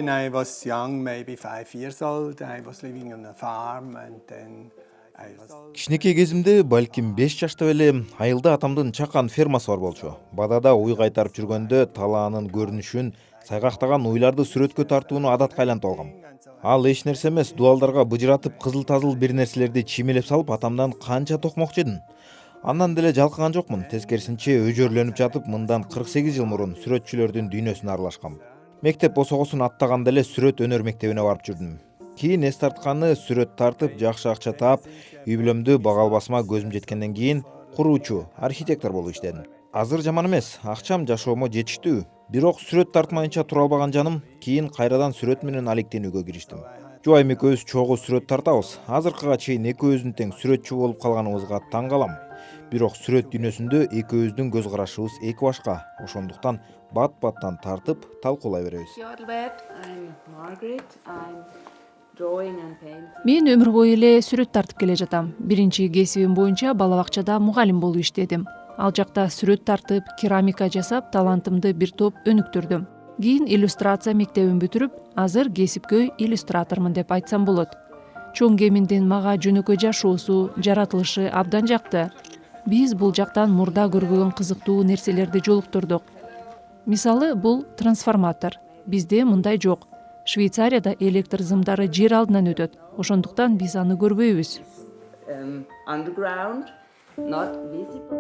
When I was young, maybe 5 years old, I was living on a farm and then I was... Кичинекей кезимде, балким 5 жашта эле, айылда атамдын чакан фермасы бар болчу. Бадада уй кайтарып жүргөндө талаанын көрүнүшүн, сайгактаган уйларды сүрөткө тартууну адатка айлантып алгам. Ал эч нерсе эмес, дубалдарга быжыратып кызыл-тазыл бир нерселерди чимелеп салып, атамдан канча токмок жедим. Андан деле жалкыган жокмун. Тескерисинче өжөрлөнүп жатып, мындан 48 жыл мурун сүрөтчүлөрдүн дүйнөсүнө аралашкам. Мектеп босогосун аттаганда эле сүрөт өнөр мектебине барып жүрдүм. Кийин эс тартканы сүрөт тартып, жакшы акча таап, үй бүлөмдү бага албасыма көзүм жеткенден кийин куруучу, архитектор болуп иштедим. Азыр жаман эмес, акчам жашоомо жетиштүү. Бирок сүрөт тартмайынча тура албаган жаным, кийин кайрадан сүрөт менен алектенүүгө кириштим. Жубайым экөөбүз чогуу сүрөт тартабыз. Азыркыга чейин экөөбүздүн тең сүрөтчү болуп калганыбызга таң калам. Бирок сүрөт дүйнөсүндө экөөбүздүн көз карашыбыз эки башка. Ошондуктан бат-баттан тартып, талкуулай беребиз. Мен өмүр бою эле сүрөт тартып келе жатам. Биринчи кесибим боюнча бала бакчада мугалим болуп иштедим. Ал жакта сүрөт тартып, керамика жасап, талантымды бир топ өнүктүрдүм. Кийин иллюстрация мектебин бүтүрүп, азыр кесипкөй иллюстратормун деп айтсам болот. Чоң кеминдин мага жөнөкөй жашоосу, жаратылышы абдан жакты. Биз бул жактан мурда көрбөгөн кызыктуу нерселерди жолуктурдук. Мисалы, бул трансформатор. Бизде мындай жок. Швейцарияда электр зымдары жер алдынан өтөт. Ошондуктан биз аны көрбөйбүз. Underground, not visible.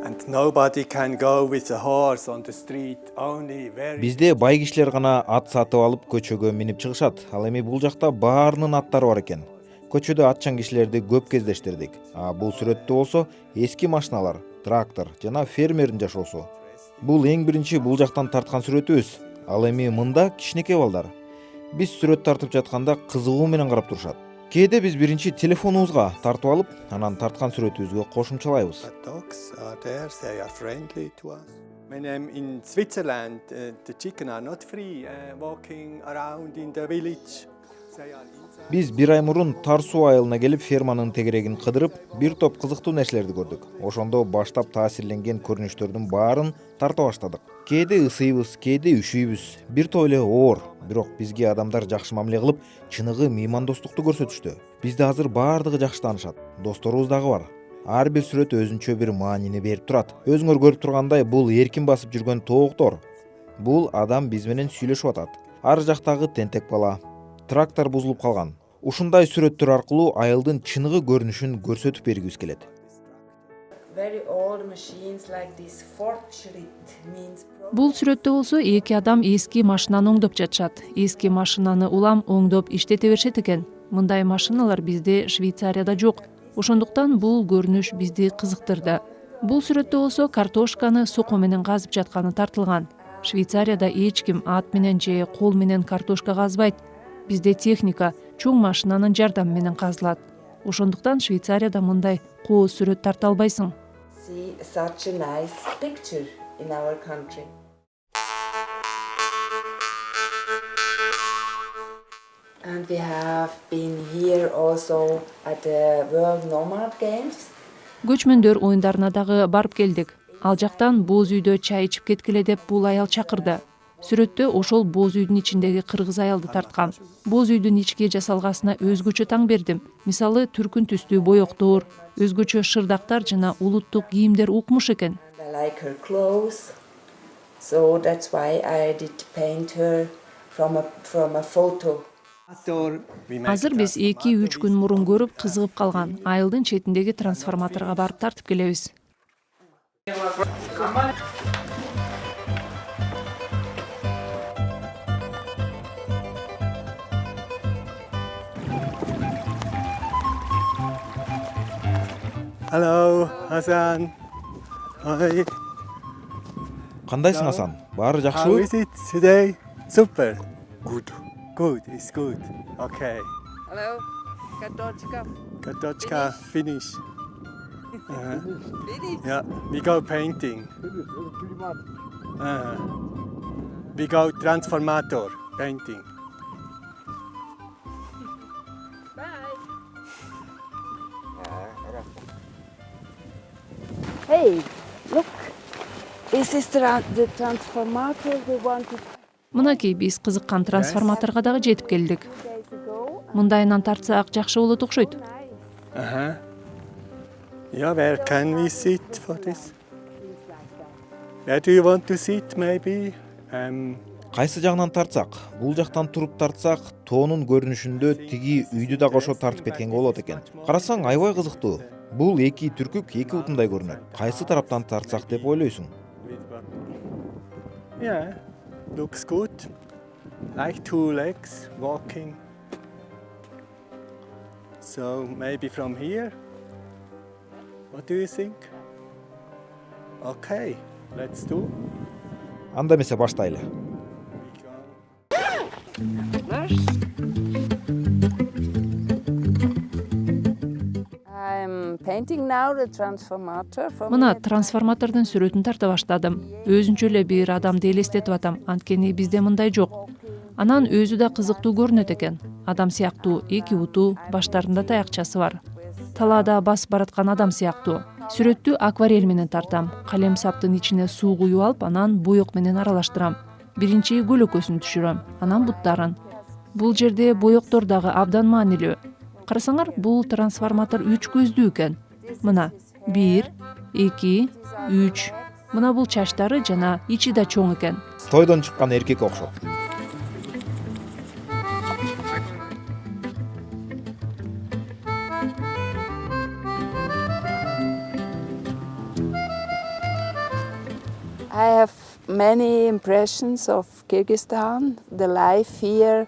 And nobody can go with a horse on the street, only very... Бизде бай кишилер гана ат сатып алып көчөгө минип чыгышат. Ал эми бул жакта баарынын аттары бар экен. Көчөдө атчан кишилерди көп кездештирдик. Бул сүрөттө болсо эски машиналар, трактор жана фермердин жашоосу. Бул эң биринчи бул жактан тарткан сүрөтүбүз. Ал эми мында кичинекей балдар. Биз сүрөт тартып жатканда кызыгуу менен карап турушат. Кээде биз биринчи телефонубузга тартып алып, анан тарткан сүрөтүбүзгө кошумчалайбыз. When I'm in Switzerland, the chicken are not free walking around in the village. Биз бир ай мурун Тарсуу айылына келип, ферманын тегерегин кыдырып, бир топ кызыктуу нерселерди көрдүк. Ошондо баштап таасирленген көрүнүштөрдүн баарын тарта баштадык. Кээде ысыйбыз, кээде үшүйбүз. Бир топ эле оор, бирок бизге адамдар жакшы мамиле кылып, чыныгы меймандостукту көрсөтүштү. Бизде азыр баардыгы жакшы таанышат. Досторубуз дагы бар. Ар бир сүрөт өзүнчө бир маанини берип турат. Өзүңөр көрүп тургандай, бул эркин басып жүргөн тооктор. Бул адам биз менен сүйлөшүп атат. Ар жактагы тентек бала, трактор бузулуп калган. Ушундай сүрөттөр аркылуу айылдын чыныгы көрүнүшүн көрсөтүп бергибиз келет. Бул сүрөттө болсо эки адам эски машинаны оңдоп жатышат. Эски машинаны улам оңдоп иштете беришет экен. Мындай машиналар бизде Швейцарияда жок. Ошондуктан бул көрүнүш бизди кызыктырды. Бул сүрөттө болсо картошканы соко менен казып жатканы тартылган. Швейцарияда эч ким ат менен же кол менен картошка казбайт. Бизде техника чоң машинанын жардамы менен казылат. Ошондуктан Швейцарияда мындай кооз сүрөт тарта албайсың. And we have been here also at the World Nomad Games. Көчмөндөр оюндарына дагы барып келдик. Ал жактан боз үйдө чай ичип кеткиле деп бул аял чакырды. Сүрөттө ошол боз үйдүн ичиндеги кыргыз аялды тарткам. Боз үйдүн ички жасалгасына өзгөчө таң бердим. Мисалы, түркүн түстүү боектор, өзгөчө шырдактар жана улуттук кийимдер укмуш экен. I like her clothes, so that's why I did paint her from a photo. Азыр биз 2-3 күн мурун көрүп кызыгып калган айылдын четиндеги трансформаторго барып тартып келебиз. Hello, Hasan. Hi. Кандайсың, Асан? Баары How жакшыбы? is it today? Super. Good. Good. It's good. Okay. Hello, Katochka. Katochka, finish. Finish. Yeah, we go painting. We go transformator painting. Bye. Hey, look, Is this the transformator we wanted Мынакей биз кызыккан трансформаторго дагы жетип келдик. 2 days ago? Мындайынан тартсак жакшы болот окшойт. Aha. Yeah, where can we sit for this? Where do you want to sit, maybe? Кайсы жагынан тартсак, бул жактан туруп тартсак, тоонун көрүнүшүндө тиги үйдү да кошо тартып кеткенге болот экен. Карасаң аябай кызыктуу. Бул эки түркүк эки бутундай көрүнөт. Кайсы тараптан тартсак деп ойлойсуң? Yeah, looks good. Like 2 legs walking. So maybe from here? What do you think? Okay, let's do. Анда эмесе баштайлы. I'm painting now the transformator from Мына трансформатордун сүрөтүн тарта баштадым. Өзүнчө эле бир адамды элестетип атам, анткени бизде мындай жок. Анан өзү да кызыктуу көрүнөт экен. Адам сыяктуу, эки буту, баштарында таякчасы бар. Талаада басып бараткан адам сыяктуу. Сүрөттү акварель менен тартам. Калем саптын ичине суу куюп алып, анан боек менен аралаштырам. Биринчи көлөкөсүн түшүрөм, анан буттарын. Бул жерде боектор дагы абдан маанилүү. Карасаңар, бул трансформатор 3 көздүү экен. Мына 1, 2, 3. Мына бул чачтары жана ичи да чоң экен. Тойдон чыккан эркек окшоп. I have many impressions of Kyrgyzstan, the life here.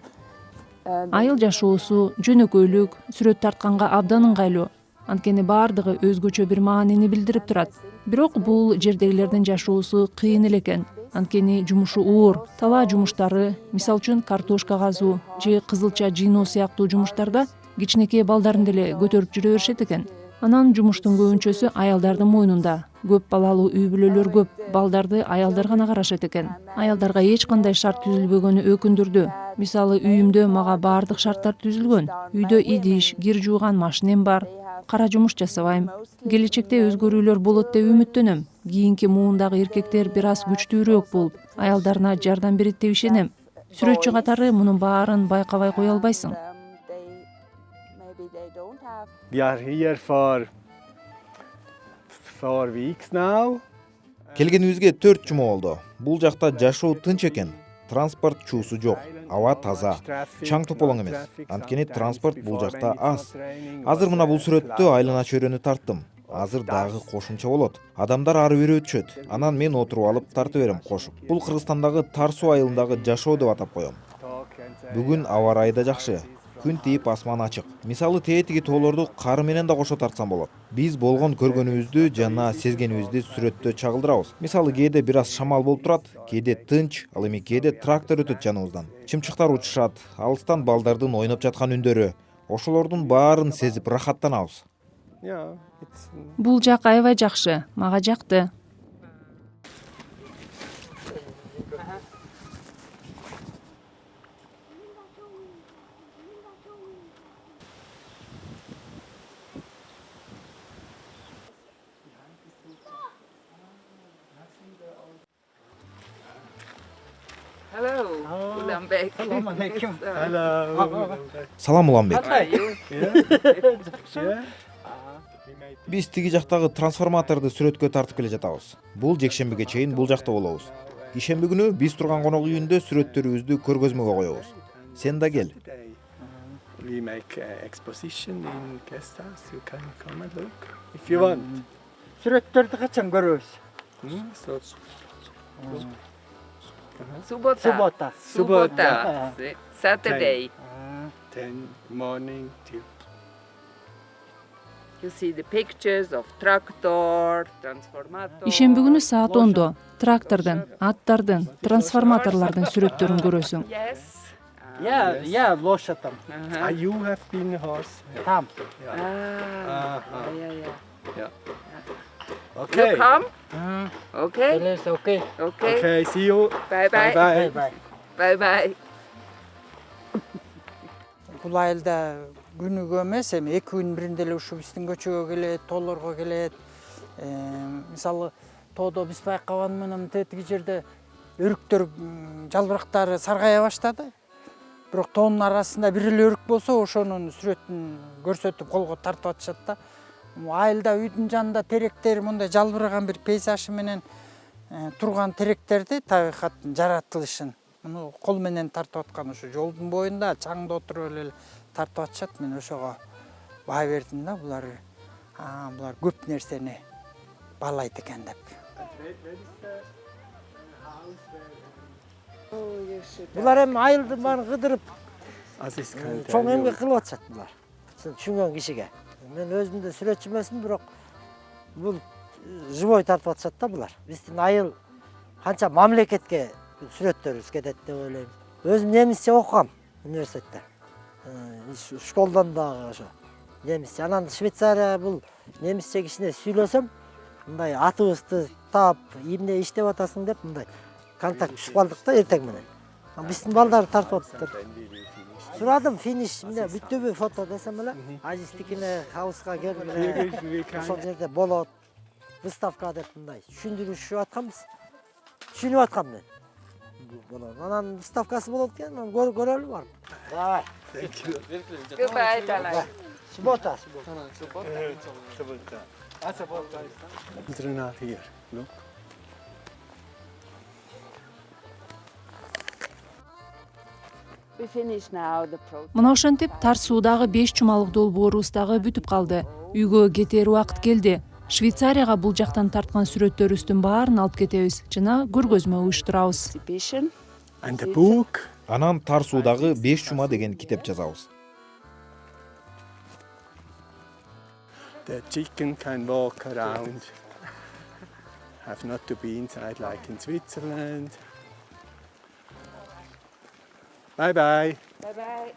Айыл жашоосу жөнөкөйлүк, сүрөт тартканга абдан ыңгайлуу. Анткени баардыгы өзгөчө бир маанини билдирип турат. Бирок бул жердегилердин жашоосу кыйын эле экен. Анткени жумушу оор. Талаа жумуштары, мисалы үчүн картошка казуу же кызылча жыйноо сыяктуу жумуштарда кичинекей балдарын деле көтөрүп жүрө беришет экен. Анан жумуштун көбүнчөсү аялдардын мойнунда. Көп балалуу үй бүлөлөр көп, балдарды аялдар гана карашат экен. Аялдарга эч кандай шарт түзүлбөгөнү өкүндүрдү. Мисалы үйүмдө мага баардык шарттар түзүлгөн. Үйдө идиш, кир жууган машинем бар. Кара жумуш жасабайм. Келечекте өзгөрүүлөр болот деп үмүттөнөм. Кийинки муундагы эркектер бир аз күчтүүрөөк болуп, аялдарына жардам берет деп ишенем. Сүрөтчү катары мунун баарын байкабай кое албайсың. Maybe they don't have. We are here for 4 weeks now. Келгенибизге 4 жума болду. Бул жакта жашоо тынч экен. Транспорт чуусу жок, аба таза, чаң тополоң эмес. Анткени транспорт бул жакта аз. Азыр мына бул сүрөттө айлана чөйрөнү тарттым. Азыр дагы кошумча болот. Адамдар ары бери өтүшөт. Анан мен отуруп алып тартып берем кошуп. Бул Кыргызстандагы Тар-Суу айылындагы жашоо деп атап коем. Бүгүн аба ырайы да жакшы. Күн тийип асман ачык. Мисалы тетиги тоолорду кар менен да кошо тартсам болот. Биз болгон көргөнүбүздү жана сезгенибизди сүрөттө чагылдырабыз. Мисалы кээде бир аз шамал болуп турат, кээде тынч, ал эми кээде трактор өтөт жаныбыздан. Чымчыктар учушат, алыстан балдардын ойноп жаткан үндөрү. Ошолордун баарын сезип рахаттанабыз. Yeah, it's Бул жак аябай жакшы, мага жакты. Hello, Ulambek. hello. Салам Уланбек. How are you? Yeah. Биз тиги жактагы трансформаторду сүрөткө тартып келе жатабыз. Бул жекшембиге чейин бул жакта болобуз. Ишемби күнү биз турган конок үйүндө сүрөттөрүбүздү көргөзмөгө коебуз. Сен да кел. Today we make an exposition in guest house. You can come and look if you want. Сүрөттөрдү качан көрөбүз? So Subota. Суббота. Subota. Saturday. 10 morning till You see the pictures of tractor, transformator. Ишемби күнү саат 10-до трактордун, аттардын, трансформаторлордун сүрөттөрүн көрөсүң. Yes. Я лошадам. you have been a horse. Там. Ah, Uh-huh. yeah. Okay. You come? Okay. Келесі, окей. Okay. Okay, see you. Bye bye. Bye. Бай. Bye bye. Бул айылда күнүгө эмес, эми 2 күн биринде эле ушу биздин көчөгө келет, тоолорго келет. Мисалы тоодо биз байкаган менен тетиги жерде өрүктөр жалбырактары саргая баштады. Бирок тоонун арасында бир эле өрүк болсо ошонун сүрөтүн көрсөтүп колго тартып атышат да. Айылда үйдүн жанында теректер мындай жалбыраган бир пейзажы менен турган теректерди табигаттын жаратылышын муну кол менен тартып аткан ушу жолдун боюнда чаңда отуруп эле тартып атышат. Мен ошого баа бердим да, булар көп нерсени баалайт экен деп. Булар эми айылдын баарын кыдырып As is kein чоң эмгек кылып атышат булар. Түшүнгөн кишиге. Мен өзүм да сүрөтчү эмесмин, бирок бул живой тартып атышат да булар. Биздин айыл канча мамлекетке сүрөттөрүбүз кетет деп ойлойм. Өзүм немисче окугам университетте. Школдан дагы ошо немисче. Анан Швейцария бул немисче кишине сүйлөсөм, мындай атыбызды таап, эмне иштеп атасың деп мындай контакт түшүп калдык да эртең менен. Биздин балдар тартып атыптыр. Сурадым, финиш, мына бүттүбү фото десем эле, Азистикине хауска келгиле. Ошол жерде болот, выставка деп мындай түшүндүрүшүп атканбыз. Түшүнүп аткам мен. Болот. Анан выставкасы болот экен, көрөлү барып. Давай. Goodbye, Dalai. Суббота. Children are here. Look. We finish now the project. Мына ошентип тар суудагы 5 жумалык долбоорубуз дагы бүтүп калды. Үйгө кетер убакыт келди. Швейцарияга бул жактан тарткан сүрөттөрүбүздүн баарын алып кетебиз жана көргөзмө уюштурабыз. Exhibition. And the book. Анан тар суудагы 5 жума деген китеп жазабыз. The chicken can walk around. Have not to be inside like in Switzerland. Bye bye. Bye bye.